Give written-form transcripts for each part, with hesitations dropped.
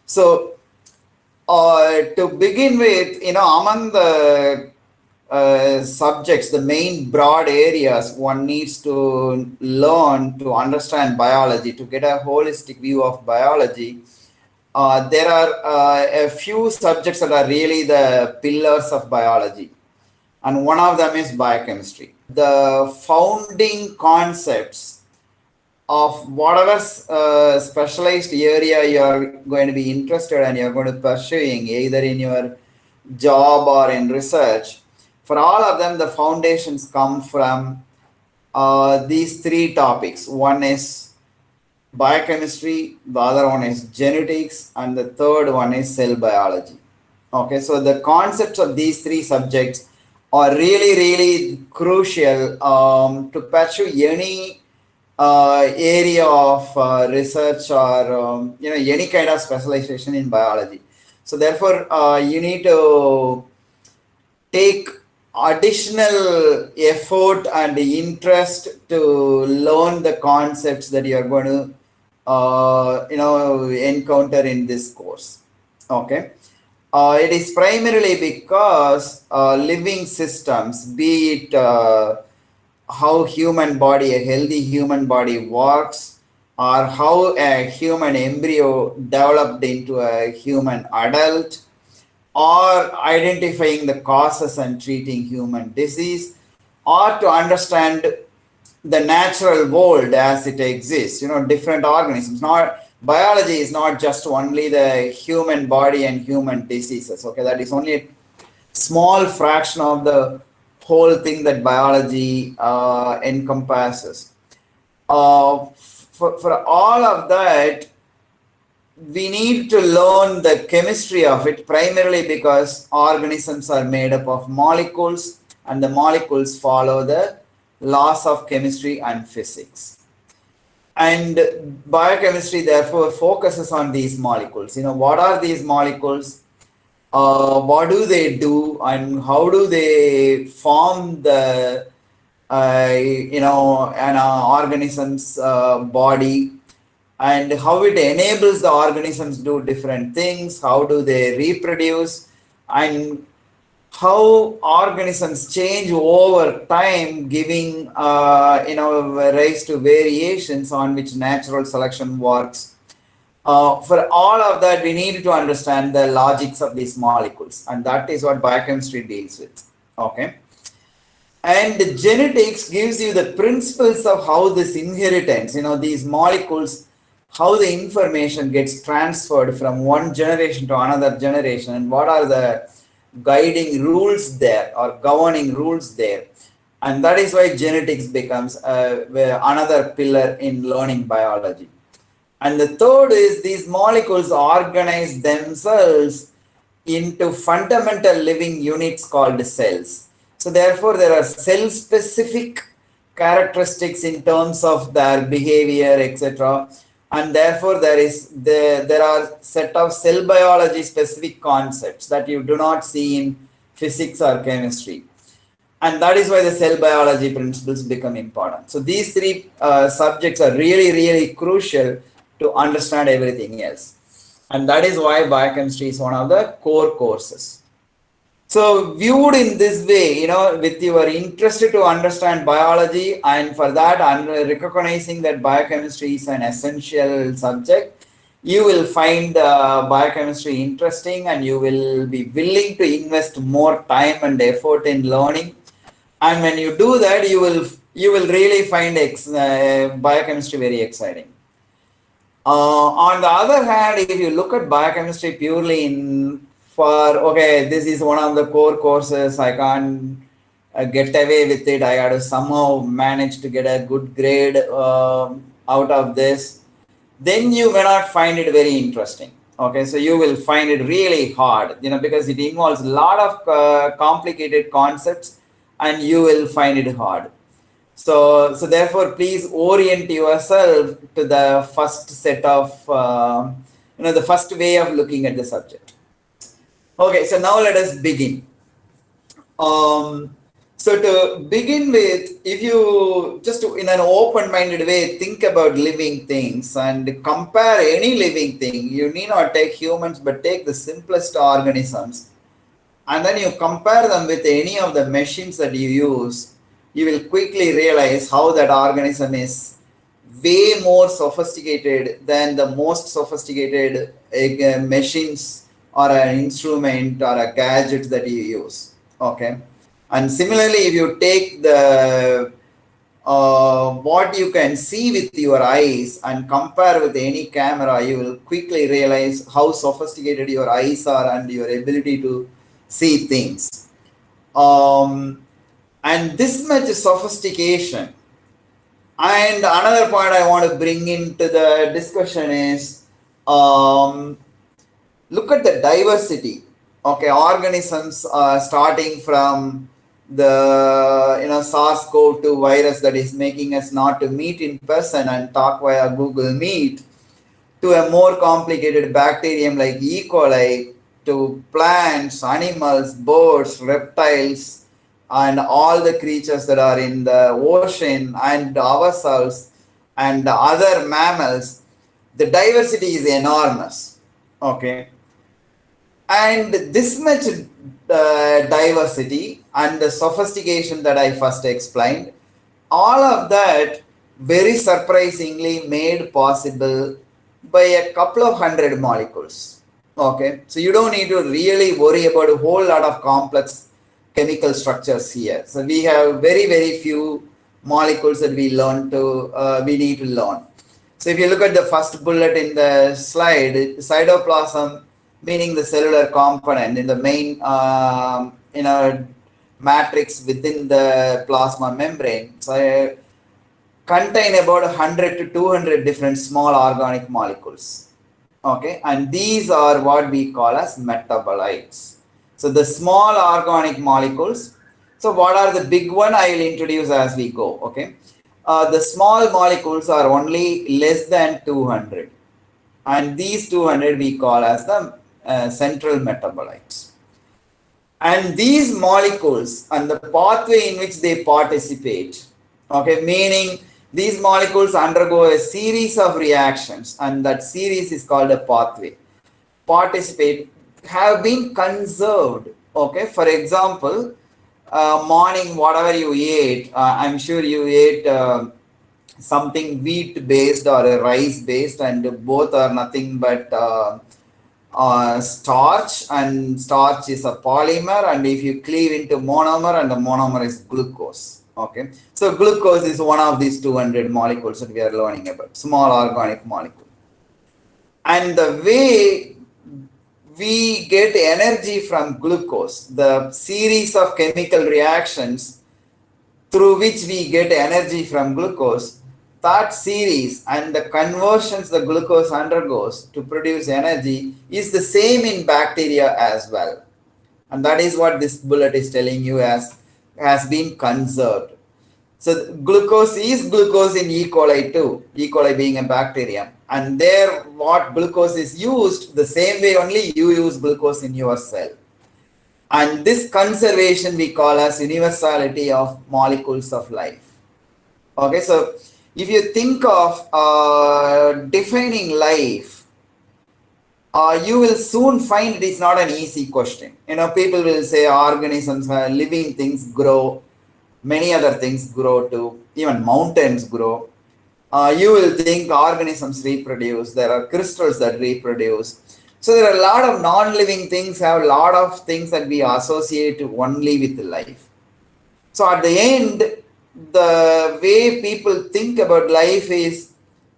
So to begin with, among the subjects, the main broad areas one needs to learn to understand biology, to get a holistic view of biology. There are a few subjects that are really the pillars of biology, and one of them is biochemistry. The founding concepts of whatever specialized area you are going to be interested and you're going to pursuing, either in your job or in research, for all of them, the foundations come from these three topics. One is biochemistry, the other one is genetics, and the third one is cell biology. Okay, so the concepts of these three subjects are really, really crucial to pursue any area of research or any kind of specialization in biology. So therefore, you need to take additional effort and interest to learn the concepts that you are going to encounter in this course. Okay. It is primarily because living systems, be it how human body, a healthy human body works, or how a human embryo developed into a human adult, or identifying the causes and treating human disease, or to understand the natural world as it exists, different organisms. Not biology is not just only the human body and human diseases. Okay, that is only a small fraction of the whole thing that biology encompasses. For all of that, we need to learn the chemistry of it, primarily because organisms are made up of molecules, and the molecules follow the laws of chemistry and physics. And biochemistry therefore focuses on these molecules. What are these molecules? What do they do, and how do they form the an organism's body, and how it enables the organisms to do different things, how do they reproduce, and how organisms change over time, giving rise to variations on which natural selection works. For all of that, we need to understand the logics of these molecules, and that is what biochemistry deals with. Okay. And genetics gives you the principles of how this inheritance, these molecules, how the information gets transferred from one generation to another generation, and what are the guiding rules there or governing rules there. And that is why genetics becomes another pillar in learning biology. And the third is these molecules organize themselves into fundamental living units called cells. So therefore, there are cell-specific characteristics in terms of their behavior, etc. And therefore, there are set of cell biology specific concepts that you do not see in physics or chemistry. And that is why the cell biology principles become important. So these three subjects are really, really crucial to understand everything else. And that is why biochemistry is one of the core courses. So viewed in this way, with your interest to understand biology, and for that, recognizing that biochemistry is an essential subject, you will find biochemistry interesting, and you will be willing to invest more time and effort in learning. And when you do that, you will really find biochemistry very exciting. On the other hand, if you look at biochemistry purely this is one of the core courses, I can't get away with it, I got to somehow manage to get a good grade out of this, then you may not find it very interesting. Okay, so you will find it really hard, because it involves a lot of complicated concepts, and you will find it hard. So therefore, please orient yourself to the first set of, the first way of looking at the subject. Okay, so now let us begin. So to begin with, if you just in an open-minded way think about living things and compare any living thing, you need not take humans but take the simplest organisms, and then you compare them with any of the machines that you use, you will quickly realize how that organism is way more sophisticated than the most sophisticated machines or an instrument or a gadget that you use. Okay. And similarly, if you take the what you can see with your eyes and compare with any camera, you will quickly realize how sophisticated your eyes are and your ability to see things. And this much sophistication. And another point I want to bring into the discussion is um, look at the diversity. Okay, organisms starting from the SARS-CoV-2 virus that is making us not to meet in person and talk via Google Meet, to a more complicated bacterium like E. coli, to plants, animals, birds, reptiles, and all the creatures that are in the ocean and ourselves and other mammals. The diversity is enormous. Okay. And this much diversity and the sophistication that I first explained, all of that very surprisingly made possible by a couple of hundred molecules. Okay, so you don't need to really worry about a whole lot of complex chemical structures here. So we have very few molecules that we need to learn. So if you look at the first bullet in the slide, cytoplasm, meaning the cellular component in the main matrix within the plasma membrane, so contain about 100 to 200 different small organic molecules. Okay, and these are what we call as metabolites. So the small organic molecules. So what are the big one? I will introduce as we go. Okay, the small molecules are only less than 200, and these 200 we call as the central metabolites. And these molecules and the pathway in which they participate, okay, meaning these molecules undergo a series of reactions, and that series is called a pathway. Participate, have been conserved. Okay, for example, morning, whatever you ate, I'm sure you ate something wheat based or a rice based, and both are nothing but starch, and starch is a polymer, and if you cleave into monomer, and the monomer is glucose. Okay, so glucose is one of these 200 molecules that we are learning about, small organic molecule. And the way we get energy from glucose, the series of chemical reactions through which we get energy from glucose, that series and the conversions the glucose undergoes to produce energy is the same in bacteria as well. And that is what this bullet is telling you as has been conserved. So glucose is glucose in E. coli too, E. coli being a bacterium. And there what glucose is used, the same way only you use glucose in your cell. And this conservation we call as universality of molecules of life. Okay, so if you think of defining life, you will soon find it is not an easy question. People will say organisms, living things grow, many other things grow too, even mountains grow. You will think organisms reproduce, there are crystals that reproduce. So there are a lot of non-living things, have a lot of things that we associate only with life. So at the end, the way people think about life is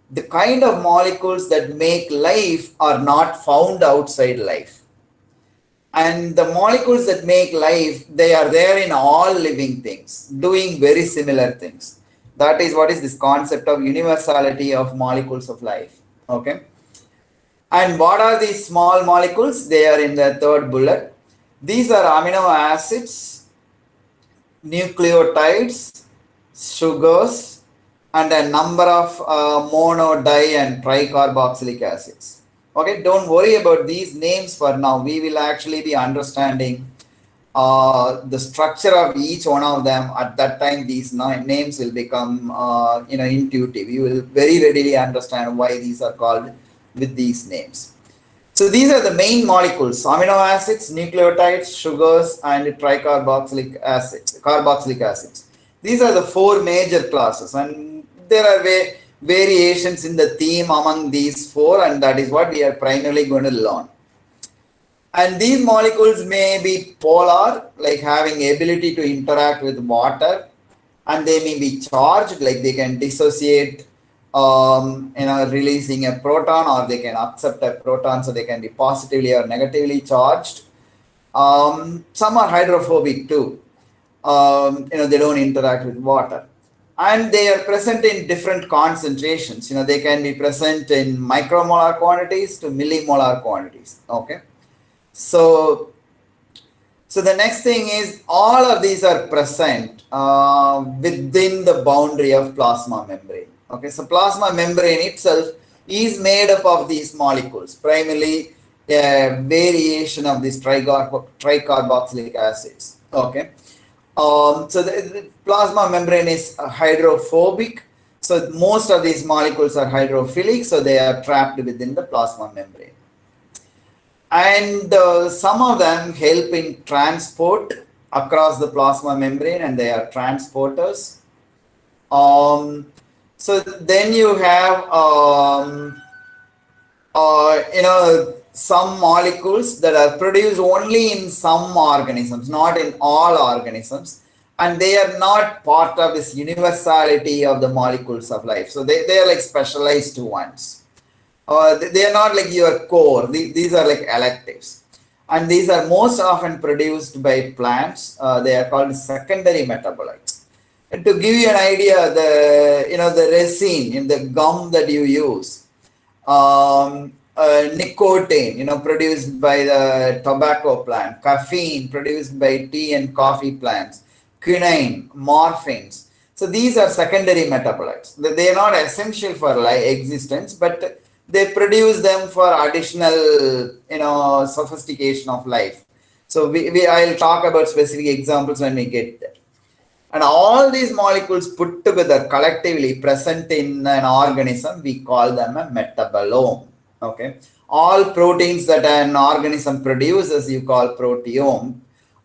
the kind of molecules that make life are not found outside life. And the molecules that make life, they are there in all living things, doing very similar things. That is what is this concept of universality of molecules of life. Okay. And what are these small molecules? They are in the third bullet. These are amino acids, nucleotides, sugars, and a number of mono, di, and tricarboxylic acids. Okay, don't worry about these names for now. We will actually be understanding the structure of each one of them, at that time these names will become intuitive. You will very readily understand why these are called with these names. So these are the main molecules: amino acids, nucleotides, sugars, and tricarboxylic acids, carboxylic acids. These are the four major classes, and there are variations in the theme among these four, and that is what we are primarily going to learn. And these molecules may be polar, like having ability to interact with water, and they may be charged, like they can dissociate, releasing a proton, or they can accept a proton, so they can be positively or negatively charged. Some are hydrophobic too. They don't interact with water, and they are present in different concentrations. They can be present in micromolar quantities to millimolar quantities. Okay. So the next thing is, all of these are present within the boundary of plasma membrane. Okay, so plasma membrane itself is made up of these molecules, primarily a variation of these tricarboxylic acids. Okay, so the plasma membrane is hydrophobic. So most of these molecules are hydrophilic, so they are trapped within the plasma membrane. And some of them help in transport across the plasma membrane, and they are transporters. So then you have some molecules that are produced only in some organisms, not in all organisms, and they are not part of this universality of the molecules of life. So they are like specialized ones. They are not like your core. These are like electives, and these are most often produced by plants. They are called secondary metabolites. And to give you an idea, the resin in the gum that you use, nicotine, produced by the tobacco plant, caffeine produced by tea and coffee plants, quinine, morphines. So these are secondary metabolites. They are not essential for existence, but they produce them for additional, sophistication of life. So I'll talk about specific examples when we get there. And all these molecules put together collectively present in an organism, we call them a metabolome. Okay. All proteins that an organism produces, you call proteome.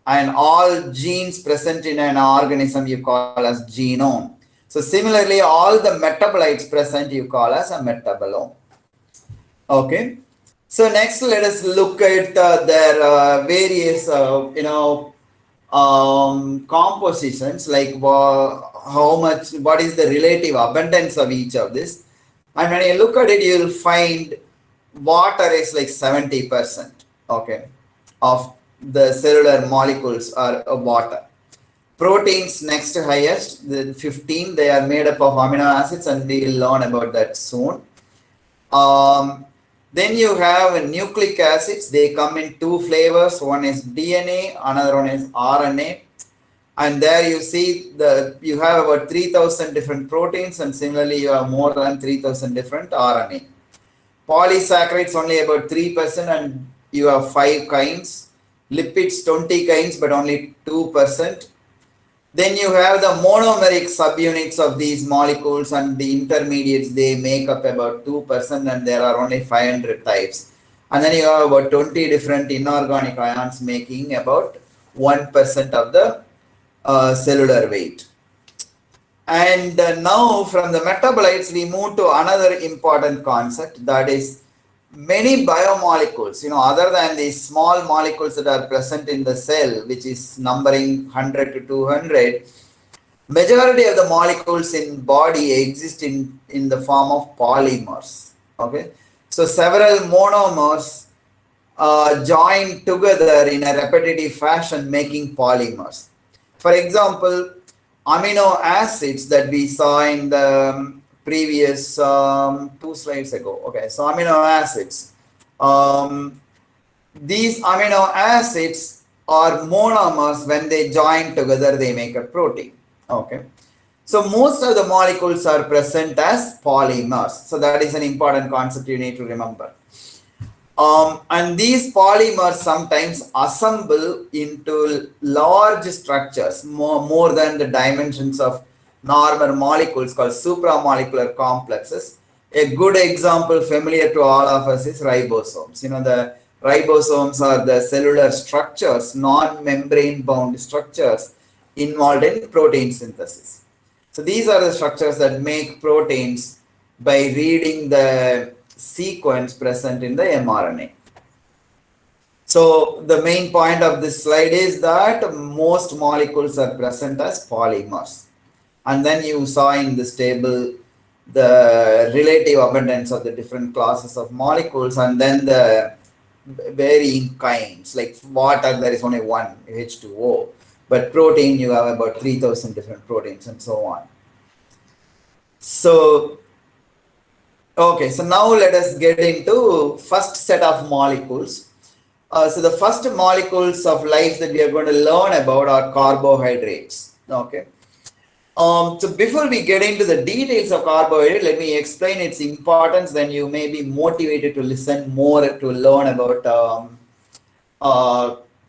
And all genes present in an organism, you call as genome. So similarly, all the metabolites present, you call as a metabolome. Okay, so next let us look at their various, compositions, like what is the relative abundance of each of this. And when you look at it, you will find water is like 70%, okay, of the cellular molecules are water. Proteins next highest, the 15, they are made up of amino acids, and we will learn about that soon. Then you have nucleic acids. They come in two flavors. One is DNA, another one is RNA. And there you see you have about 3,000 different proteins, and similarly you have more than 3,000 different RNA. Polysaccharides only about 3%, and you have 5 kinds. Lipids 20 kinds, but only 2%. Then you have the monomeric subunits of these molecules, and the intermediates, they make up about 2%, and there are only 500 types. And then you have about 20 different inorganic ions making about 1% of the cellular weight. And now from the metabolites, we move to another important concept, that is many biomolecules, other than these small molecules that are present in the cell, which is numbering 100 to 200, majority of the molecules in body exist in the form of polymers. Okay, so several monomers join together in a repetitive fashion, making polymers. For example, amino acids that we saw in the previous 2 slides ago. Okay, so amino acids. These amino acids are monomers. When they join together, they make a protein. Okay, so most of the molecules are present as polymers. So that is an important concept you need to remember. And these polymers sometimes assemble into large structures, more than the dimensions of normal molecules, called supramolecular complexes. A good example familiar to all of us is ribosomes. You know, the ribosomes are the cellular structures, non-membrane bound structures involved in protein synthesis. So these are the structures that make proteins by reading the sequence present in the mRNA. So the main point of this slide is that most molecules are present as polymers. And then you saw in this table the relative abundance of the different classes of molecules, and then the varying kinds. Like water, there is only one, H2O. But protein, you have about 3,000 different proteins and so on. So, okay, so now let us get into first set of molecules. So the first molecules of life that we are going to learn about are carbohydrates. Okay. So before we get into the details of carbohydrate, let me explain its importance. Then you may be motivated to listen more to learn about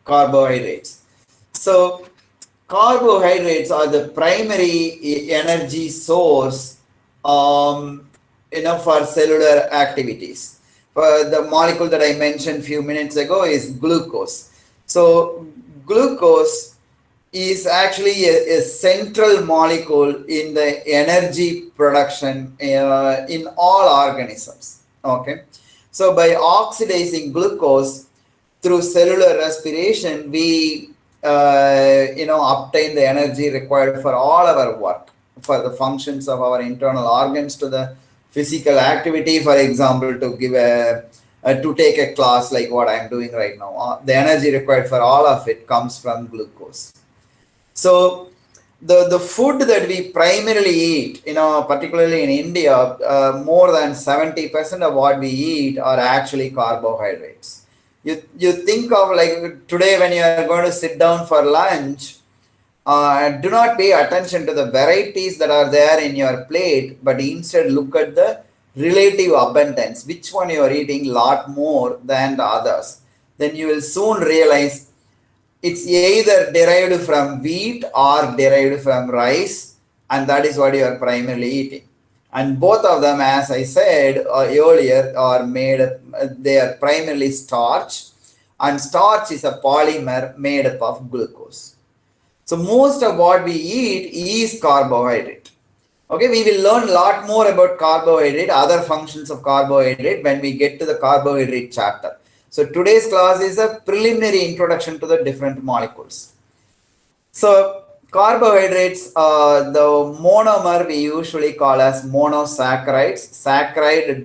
carbohydrates. So carbohydrates are the primary energy source, for cellular activities. The molecule that I mentioned a few minutes ago is glucose. So glucose is actually a central molecule in the energy production in all organisms. Okay, so by oxidizing glucose through cellular respiration, we obtain the energy required for all our work, for the functions of our internal organs, to the physical activity. For example, to give to take a class like what I'm doing right now, the energy required for all of it comes from glucose. So the food that we primarily eat, particularly in India, more than 70% of what we eat are actually carbohydrates. You think of, like, today when you are going to sit down for lunch, do not pay attention to the varieties that are there in your plate, but instead look at the relative abundance, which one you are eating a lot more than the others. Then you will soon realize it's either derived from wheat or derived from rice, and that is what you are primarily eating. And both of them, as I said earlier, are made, they are primarily starch, and starch is a polymer made up of glucose. So most of what we eat is carbohydrate. Okay, we will learn a lot more about carbohydrate, other functions of carbohydrate, when we get to the carbohydrate chapter. So today's class is a preliminary introduction to the different molecules. So carbohydrates, the monomer we usually call as monosaccharides. Saccharide,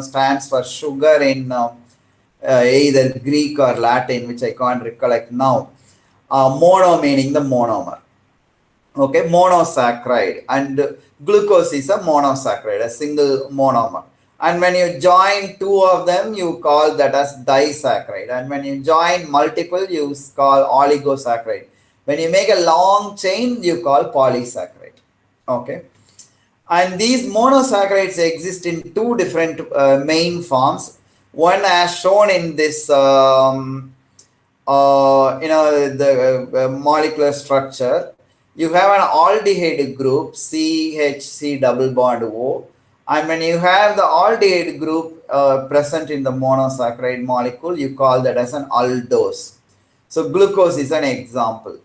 stands for sugar in either Greek or Latin, which I can't recollect now. Mono meaning the monomer. Okay, monosaccharide, and glucose is a monosaccharide, a single monomer. And when you join two of them, you call that as disaccharide. And when you join multiple, you call oligosaccharide. When you make a long chain, you call polysaccharide. Okay. And these monosaccharides exist in two different main forms. One as shown in this, the molecular structure. You have an aldehyde group, CHC double bond O. And when you have the aldehyde group present in the monosaccharide molecule, you call that as an aldose. So glucose is an example.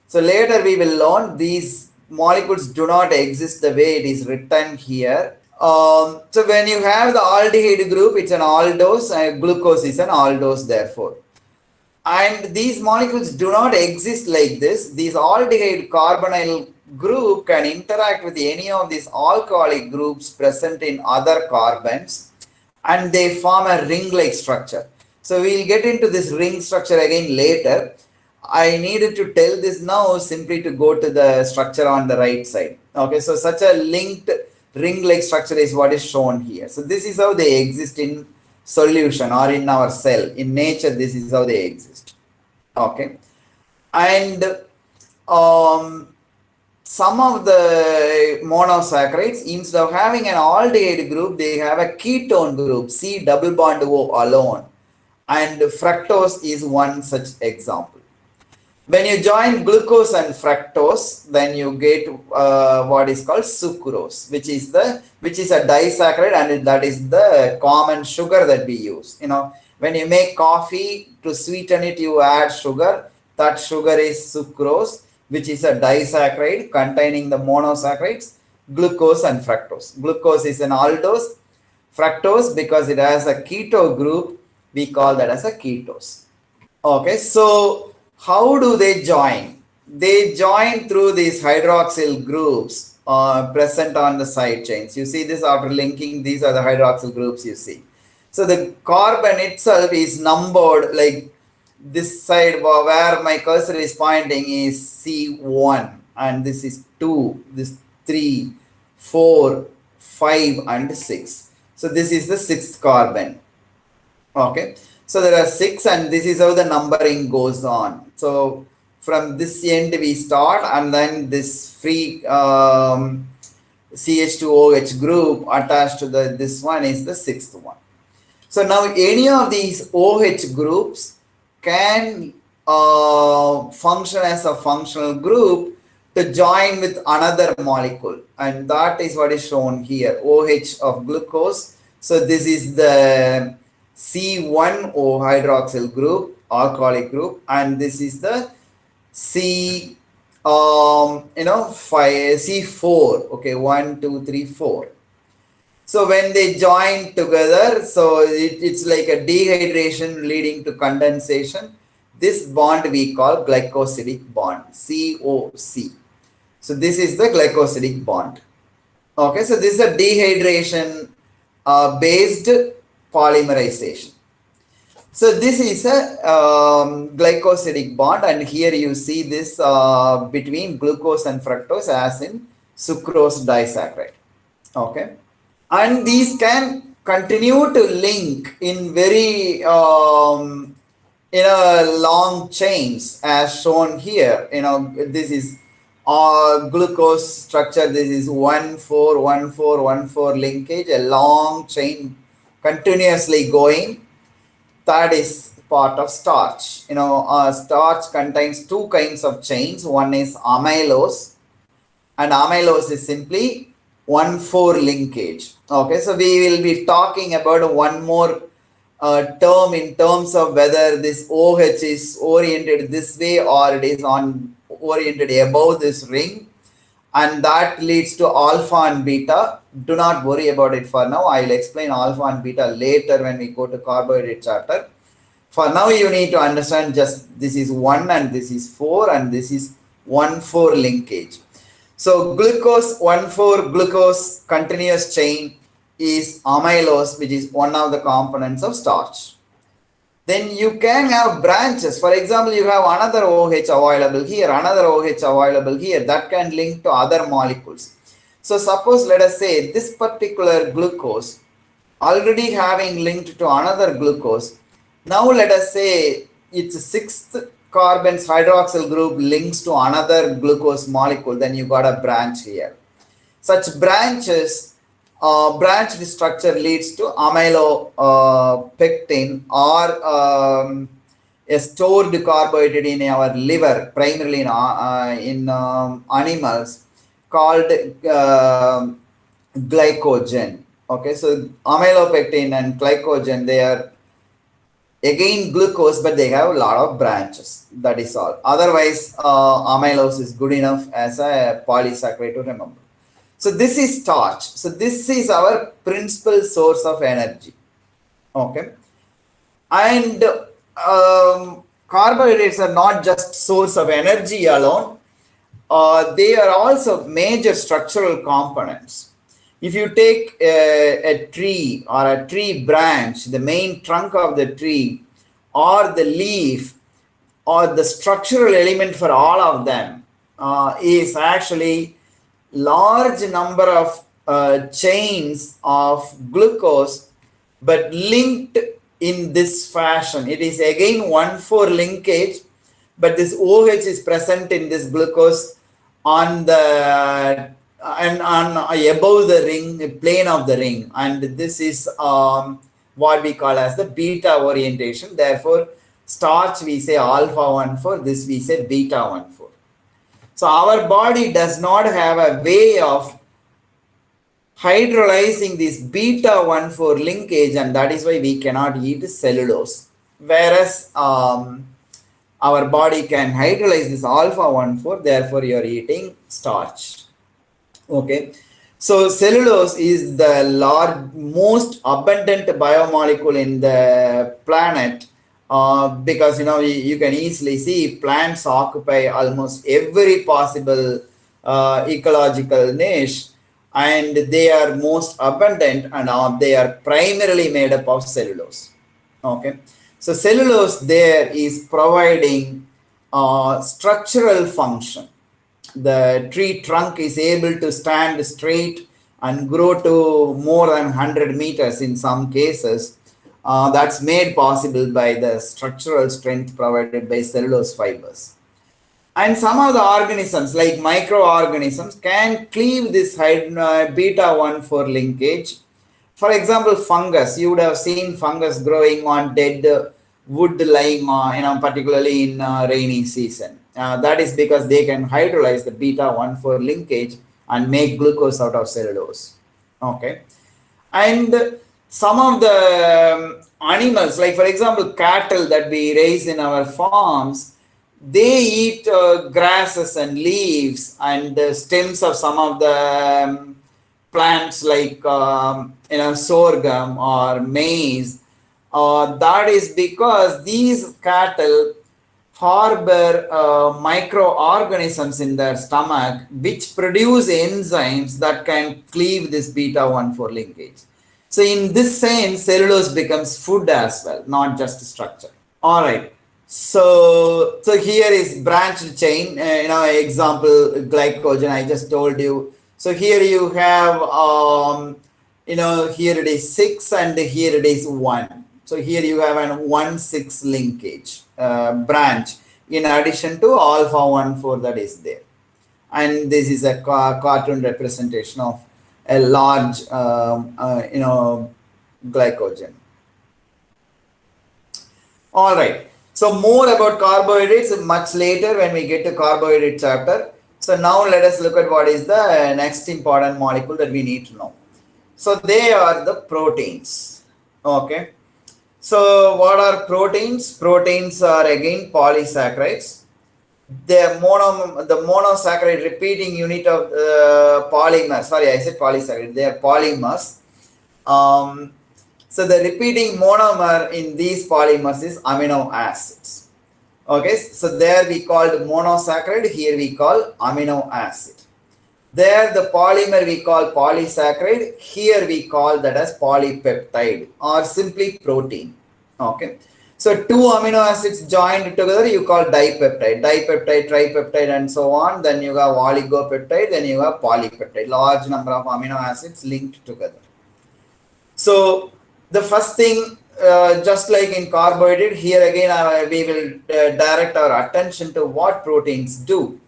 So later we will learn these molecules do not exist the way it is written here. So when you have the aldehyde group, it's an aldose, and glucose is an aldose therefore. And these molecules do not exist like this. These aldehyde carbonyl group can interact with any of these alcoholic groups present in other carbons, and they form a ring-like structure. So we'll get into this ring structure again later. I needed to tell this now simply to go to the structure on the right side. Okay, so such a linked ring-like structure is what is shown here. So this is how they exist in solution or in our cell. In nature, this is how they exist. Okay, and some of the monosaccharides, instead of having an aldehyde group, they have a ketone group, C double bond O alone. And fructose is one such example. When you join glucose and fructose, then you get what is called sucrose, which is a disaccharide, and that is the common sugar that we use. You know, when you make coffee, to sweeten it, you add sugar. That sugar is sucrose, which is a disaccharide containing the monosaccharides, glucose and fructose. Glucose is an aldose. Fructose, because it has a keto group, we call that as a ketose. Okay, so how do they join? They join through these hydroxyl groups present on the side chains. You see this after linking, these are the hydroxyl groups you see. So the carbon itself is numbered like this side where my cursor is pointing is C1, and this is 2, this 3, 4, 5 and 6. So this is the 6th carbon. Okay, so there are 6, and this is how the numbering goes on. So from this end we start, and then this free CH2OH group attached to this one is the 6th one. So now any of these OH groups can function as a functional group to join with another molecule, and that is what is shown here, OH of glucose. So this is the C1O hydroxyl group, alcoholic group, and this is the C4, okay, 1, 2, 3, 4. So when they join together, so it's like a dehydration leading to condensation. This bond we call glycosidic bond, COC. So this is the glycosidic bond. Okay, so this is a dehydration based polymerization. So this is a glycosidic bond, and here you see this between glucose and fructose as in sucrose disaccharide. Okay. And these can continue to link in very long chains as shown here. This is glucose structure. This is 1,4,1,4,1,4 linkage, a long chain continuously going. That is part of starch. Starch contains 2 kinds of chains. One is amylose, and amylose is simply 1,4 linkage. Okay, so we will be talking about one more term in terms of whether this OH is oriented this way or it is oriented above this ring, and that leads to alpha and beta. Do not worry about it for now. I will explain alpha and beta later when we go to carbohydrate chapter. For now, you need to understand just this is 1 and this is 4 and this is 1,4 linkage. So glucose 1,4 glucose continuous chain is amylose, which is one of the components of starch. Then you can have branches. For example, you have another OH available here, another OH available here, that can link to other molecules. So suppose, let us say this particular glucose already having linked to another glucose. Now let us say its 6th carbon's hydroxyl group links to another glucose molecule, then you got a branch here. Such branches, branched structure leads to amylopectin or a stored carbohydrate in our liver, primarily in animals, called glycogen. Okay, so amylopectin and glycogen, they are again glucose, but they have a lot of branches. That is all. Otherwise, amylose is good enough as a polysaccharide to remember. So this is starch. So this is our principal source of energy. Okay. And carbohydrates are not just source of energy alone. They are also major structural components. If you take a tree or a tree branch, the main trunk of the tree, or the leaf, or the structural element for all of them is actually large number of chains of glucose, but linked in this fashion. It is again 1,4 linkage, but this OH is present in this glucose on the and on above the ring plane of the ring, and this is what we call as the beta orientation. Therefore, starch we say alpha 1,4, this we say beta 1,4. So our body does not have a way of hydrolyzing this beta 1,4 linkage, and that is why we cannot eat cellulose. Whereas our body can hydrolyze this alpha 1,4, therefore you are eating starch. Okay, so cellulose is the most abundant biomolecule in the planet, because you can easily see plants occupy almost every possible ecological niche, and they are most abundant, and they are primarily made up of cellulose. Okay, so cellulose there is providing structural function. The tree trunk is able to stand straight and grow to more than 100 meters in some cases. That's made possible by the structural strength provided by cellulose fibers. And some of the organisms, like microorganisms, can cleave this beta 1,4 linkage. For example, fungus. You would have seen fungus growing on dead wood lying, particularly in rainy season. That is because they can hydrolyze the beta 1,4 linkage and make glucose out of cellulose. Okay, and some of the animals, like for example cattle that we raise in our farms, they eat grasses and leaves and stems of some of the plants like sorghum or maize. That is because these cattle harbor microorganisms in their stomach which produce enzymes that can cleave this beta 1,4 linkage. So in this sense, cellulose becomes food as well, not just structure. All right. So here is branched chain, example glycogen I just told you. So here you have, here it is 6 and here it is 1. So here you have an 1,6 linkage branch in addition to alpha 1,4 that is there. And this is a cartoon representation of a large, glycogen. All right. So more about carbohydrates much later when we get to carbohydrate chapter. So now let us look at what is the next important molecule that we need to know. So they are the proteins. Okay. So what are proteins? Proteins are again polysaccharides. They are the monosaccharide repeating unit of polymer. Sorry, I said polysaccharide. They are polymers. So the repeating monomer in these polymers is amino acids. Okay, so there we called monosaccharide, here we call amino acid. There the polymer we call polysaccharide, here we call that as polypeptide or simply protein. Okay, so two amino acids joined together you call dipeptide, tripeptide and so on. Then you have oligopeptide, then you have polypeptide, large number of amino acids linked together. So the first thing, just like in carbohydrate, here again we will direct our attention to what proteins do.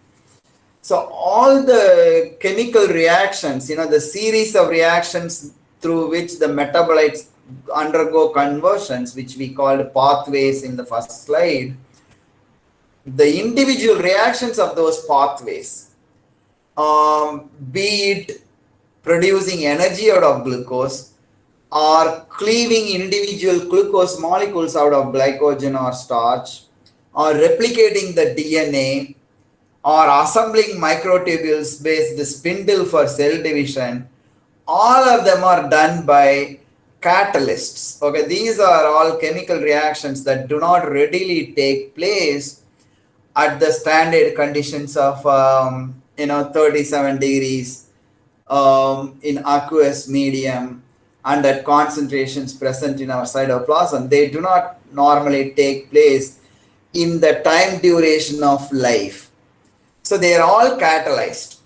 So all the chemical reactions, the series of reactions through which the metabolites undergo conversions, which we called pathways in the first slide, the individual reactions of those pathways, be it producing energy out of glucose, or cleaving individual glucose molecules out of glycogen or starch, or replicating the DNA, or assembling microtubules based spindle for cell division, all of them are done by catalysts. Okay, these are all chemical reactions that do not readily take place at the standard conditions of 37 degrees in aqueous medium and at concentrations present in our cytoplasm. They do not normally take place in the time duration of life. So they are all catalyzed,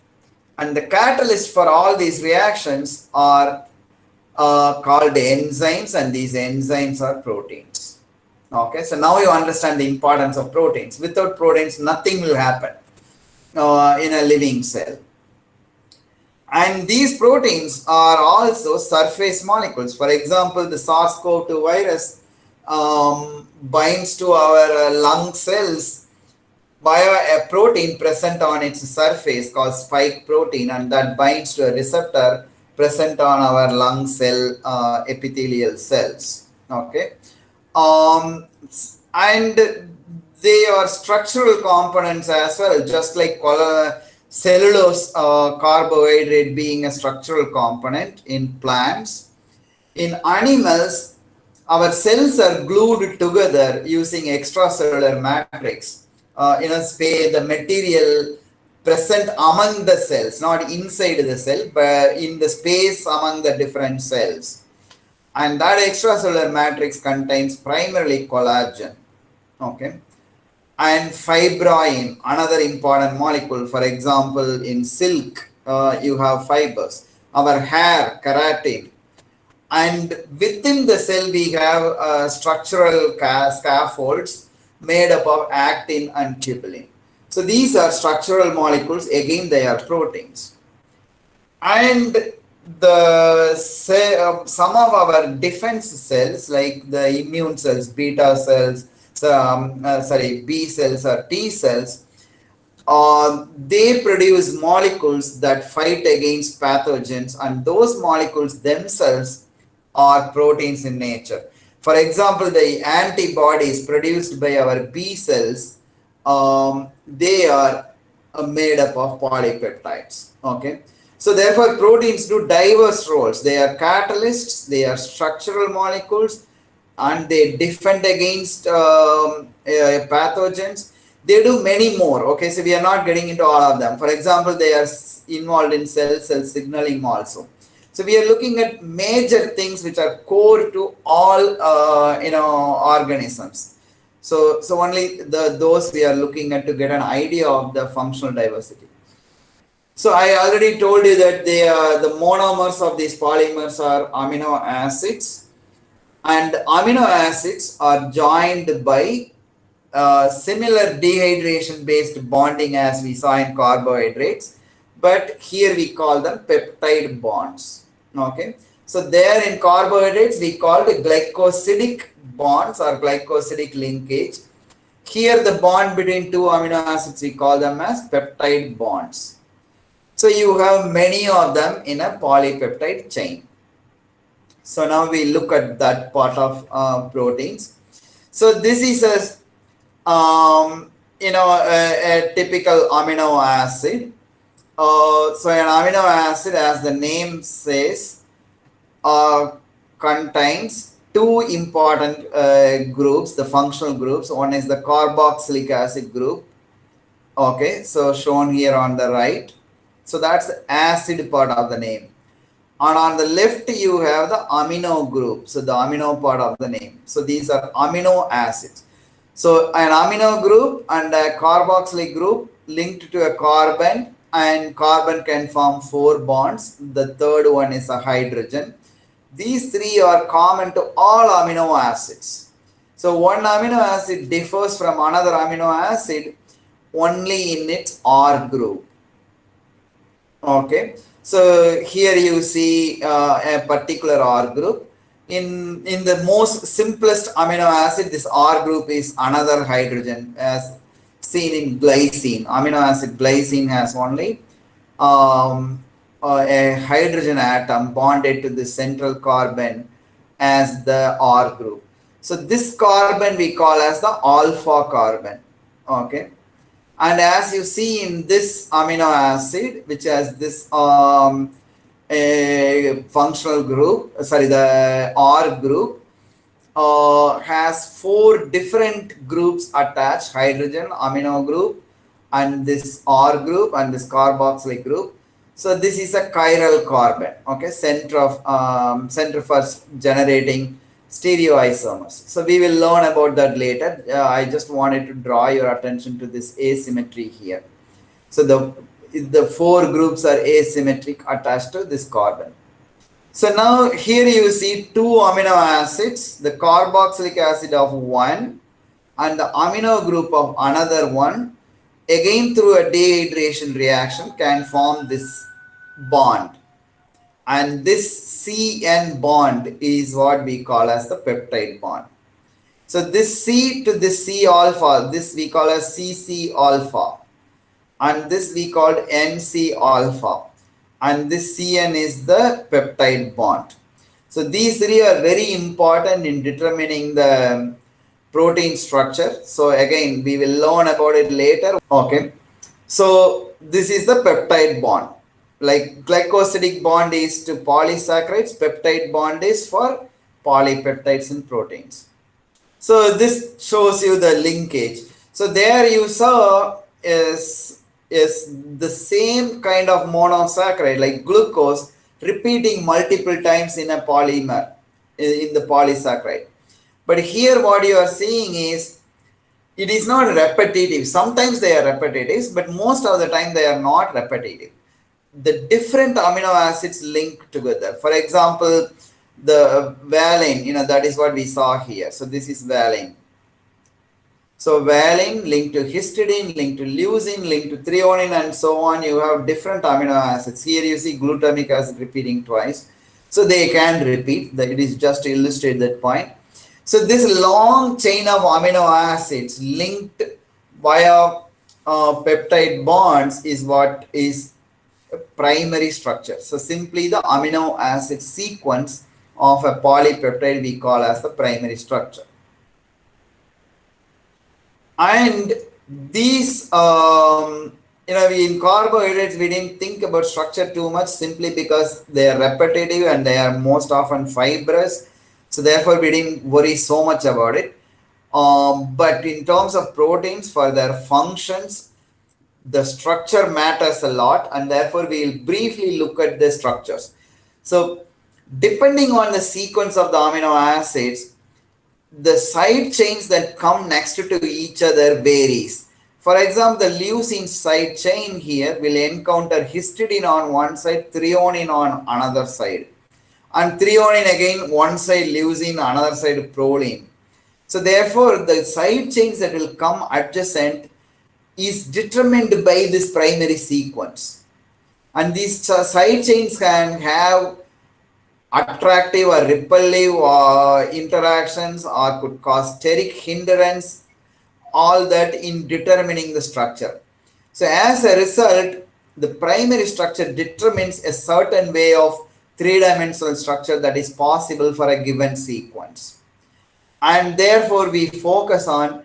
and the catalyst for all these reactions are called enzymes, and these enzymes are proteins. Okay, so now you understand the importance of proteins. Without proteins, nothing will happen. in a living cell. And these proteins are also surface molecules. For example, the SARS-CoV-2 virus binds to our lung cells via a protein present on its surface called spike protein, and that binds to a receptor present on our lung cell epithelial cells. Okay, and they are structural components as well, just like cellulose carbohydrate being a structural component in plants. In animals, our cells are glued together using extracellular matrix. Space, the material present among the cells, not inside the cell, but in the space among the different cells. And that extracellular matrix contains primarily collagen. Okay. And fibrin, another important molecule. For example, in silk, you have fibers. Our hair, keratin. And within the cell, we have structural scaffolds made up of actin and tubulin. So these are structural molecules. Again, they are proteins. And some of our defense cells, like the immune cells, beta cells, B cells or T cells, they produce molecules that fight against pathogens, and those molecules themselves are proteins in nature. For example, the antibodies produced by our B cells, they are made up of polypeptides. Okay. So therefore, proteins do diverse roles. They are catalysts, they are structural molecules, and they defend against pathogens. They do many more. Okay, so we are not getting into all of them. For example, they are involved in cell signaling also. So we are looking at major things which are core to all organisms. So only those we are looking at to get an idea of the functional diversity. So I already told you that the monomers of these polymers are amino acids, and amino acids are joined by similar dehydration based bonding as we saw in carbohydrates, but here we call them peptide bonds. Okay, so there in carbohydrates we call it glycosidic bonds or glycosidic linkage. Here the bond between two amino acids we call them as peptide bonds. So you have many of them in a polypeptide chain. So now we look at that part of proteins. So this is a typical amino acid. So an amino acid, as the name says, contains two important groups, the functional groups. One is the carboxylic acid group. Okay, so shown here on the right. So that's the acid part of the name. And on the left, you have the amino group. So the amino part of the name. So these are amino acids. So an amino group and a carboxylic group linked to a carbon, and carbon can form 4 bonds. The third one is a hydrogen. These three are common to all amino acids. So one amino acid differs from another amino acid only in its R group. Okay, so here you see a particular R group. In the most simplest amino acid, this R group is another hydrogen, as seen in glycine. Amino acid glycine has only a hydrogen atom bonded to the central carbon as the R group. So this carbon we call as the alpha carbon. Okay. And as you see in this amino acid, which has this a functional group, the R group, has 4 different groups attached: hydrogen, amino group, and this R group, and this carboxylic group. So this is a chiral carbon, okay, center for generating stereoisomers. So we will learn about that later. I just wanted to draw your attention to this asymmetry here. So the 4 groups are asymmetric attached to this carbon. So now here you see 2 amino acids, the carboxylic acid of one and the amino group of another one, again through a dehydration reaction can form this bond. And this CN bond is what we call as the peptide bond. So this C to this C alpha, this we call as CC alpha, and this we called NC alpha, and this CN is the peptide bond. So these three are very important in determining the protein structure. So again, we will learn about it later. Okay. So this is the peptide bond. Like glycosidic bond is to polysaccharides, peptide bond is for polypeptides and proteins. So this shows you the linkage. So there you saw is the same kind of monosaccharide like glucose repeating multiple times in a polymer, in the polysaccharide. But here what you are seeing is it is not repetitive. Sometimes they are repetitive, but most of the time they are not repetitive. The different amino acids link together. For example, the valine, that is what we saw here. So this is valine. So valine linked to histidine, linked to leucine, linked to threonine, and so on. You have different amino acids. Here you see glutamic acid repeating twice. So they can repeat. It is just to illustrate that point. So this long chain of amino acids linked via peptide bonds is what is a primary structure. So simply the amino acid sequence of a polypeptide we call as the primary structure. And these, in carbohydrates, we didn't think about structure too much simply because they are repetitive and they are most often fibrous. So therefore, we didn't worry so much about it. But in terms of proteins, for their functions, the structure matters a lot, and therefore we'll briefly look at the structures. So depending on the sequence of the amino acids, the side chains that come next to each other varies. For example, the leucine side chain here will encounter histidine on one side, threonine on another side. And threonine again, one side leucine, another side proline. So therefore, the side chains that will come adjacent is determined by this primary sequence. And these side chains can have attractive or repellive interactions or could cause steric hindrance, all that in determining the structure. So as a result, the primary structure determines a certain way of three-dimensional structure that is possible for a given sequence. And therefore, we focus on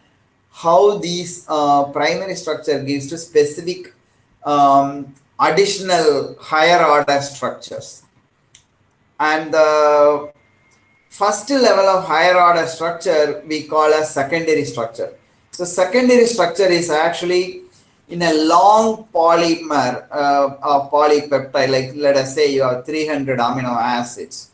how these primary structure gives to specific additional higher order structures. And the first level of higher order structure we call as secondary structure. So secondary structure is actually in a long polymer of polypeptide, like let us say you have 300 amino acids.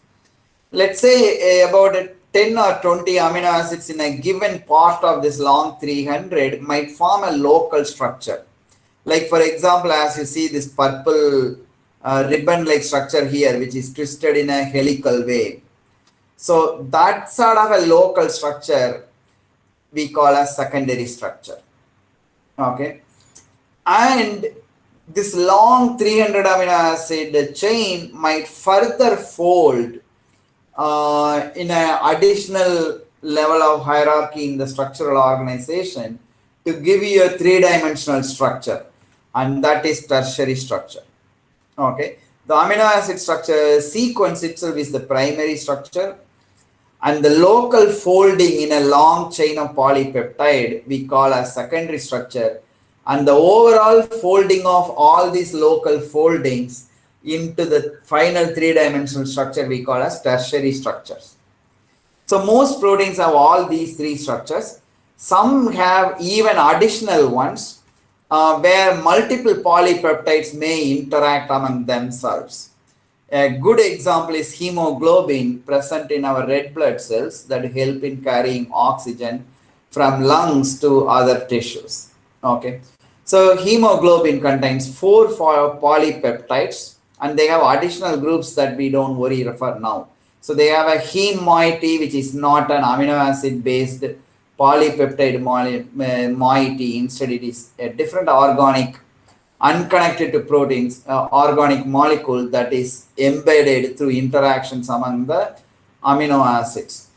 Let's say about 10 or 20 amino acids in a given part of this long 300 might form a local structure. Like for example, as you see this purple ribbon-like structure here, which is twisted in a helical way. So that sort of a local structure we call as secondary structure. Okay. And this long 300 amino acid chain might further fold in an additional level of hierarchy in the structural organization to give you a three-dimensional structure, and that is tertiary structure. Okay, the amino acid structure sequence itself is the primary structure, and the local folding in a long chain of polypeptide we call as secondary structure, and the overall folding of all these local foldings into the final three-dimensional structure we call as tertiary structures. So most proteins have all these three structures. Some have even additional ones where multiple polypeptides may interact among themselves. A good example is hemoglobin present in our red blood cells that help in carrying oxygen from lungs to other tissues. Okay, so hemoglobin contains 4 polypeptides and they have additional groups that we don't worry for now. So they have a heme moiety, which is not an amino acid based polypeptide moiety. Instead, it is a different organic, unconnected to proteins, organic molecule that is embedded through interactions among the amino acids.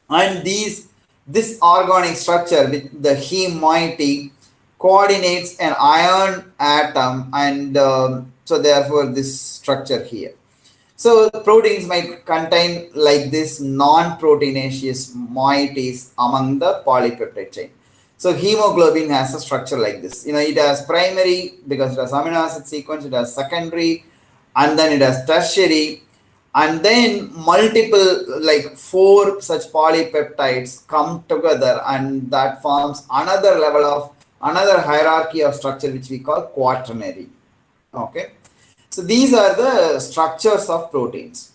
And this organic structure with the heme moiety coordinates an iron atom, and so therefore this structure here. So proteins might contain like this non-proteinaceous moieties among the polypeptide chain. So hemoglobin has a structure like this. It has primary because it has amino acid sequence, it has secondary, and then it has tertiary, and then multiple, like 4 such polypeptides come together, and that forms another hierarchy of structure which we call quaternary. Okay. So these are the structures of proteins.